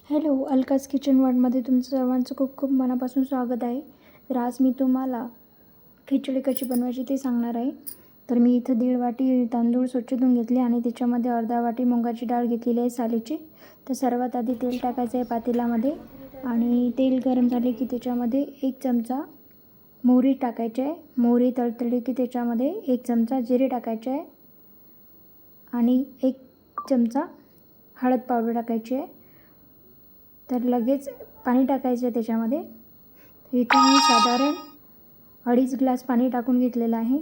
Hello, अलकाज kitchen वर्ल्डमध्ये तुमचं सर्वांचं खूप खूप मनापासून स्वागत आहे. तर आज मी तुम्हाला खिचडी कशी बनवायची ते सांगणार आहे. तर मी इथं 1.5 वाटी तांदूळ स्वच्छ धुवून घेतले आणि त्याच्यामध्ये अर्धा वाटी मुगाची डाळ घेतलेली आहे सालीची. तर सर्वात आधी तेल टाकायचं आहे पातेल्यामध्ये आणि तेल गरम झाले की त्याच्यामध्ये 1 चमचा मोहरी टाकायची आहे. मोहरी तळतळली की त्याच्यामध्ये 1 चमचा जिरे टाकायचे आहे आणि 1 चमचा हळद पावडर टाकायची आहे. तर लगेच पाणी टाकायचं आहे त्याच्यामध्ये. इथे मी साधारण 2.5 ग्लास पाणी टाकून घेतलेलं आहे.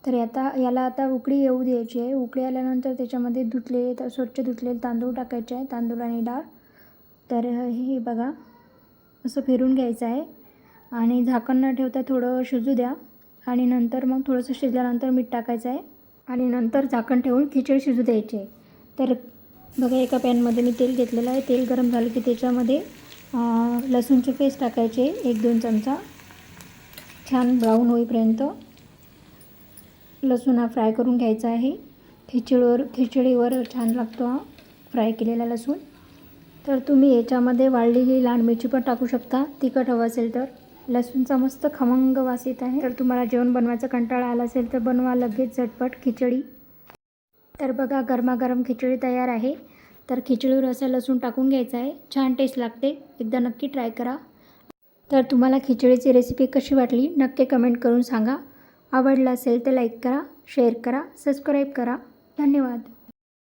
तर याला आता उकळी येऊ द्यायची आहे. उकळी आल्यानंतर त्याच्यामध्ये स्वच्छ धुतलेले तांदूळ टाकायचे आहे, तांदूळ आणि डाळ. तर हे बघा असं फिरून घ्यायचं आहे आणि झाकण न ठेवता थोडं शिजू द्या आणि नंतर मग थोडंसं शिजल्यानंतर मीठ टाकायचं आहे आणि नंतर झाकण ठेवून खिचडी शिजू द्यायची आहे. तर बघा एका पॅनमध्ये मी तेल घेतलेलं आहे. तेल गरम झालं की त्याच्यामध्ये लसूणची पेस्ट टाकायची 1-2 चमचा. छान ब्राऊन होईपर्यंत लसूण हा फ्राय करून घ्यायचा आहे. खिचडीवर छान लागतो हा फ्राय केलेला लसूण. तर तुम्ही याच्यामध्ये वाळलेली लाल मिरची पण टाकू शकता, तिखट हवं असेल तर. लसूणचा मस्त खमंग वास येत आहे. तर तुम्हाला जेवण बनवायचा कंटाळा आला असेल तर बनवा लगेच झटपट खिचडी. तर बघा गरमागरम खिचडी तयार आहे. तर खिचडीवर असा लसूण टाकून घ्यायचा आहे. छान टेस्ट लागते, एकदा नक्की ट्राय करा. तर तुम्हाला खिचडीची रेसिपी कशी वाटली नक्की कमेंट करून सांगा. आवडलं असेल तर लाईक करा, शेअर करा, सबस्क्राईब करा. धन्यवाद.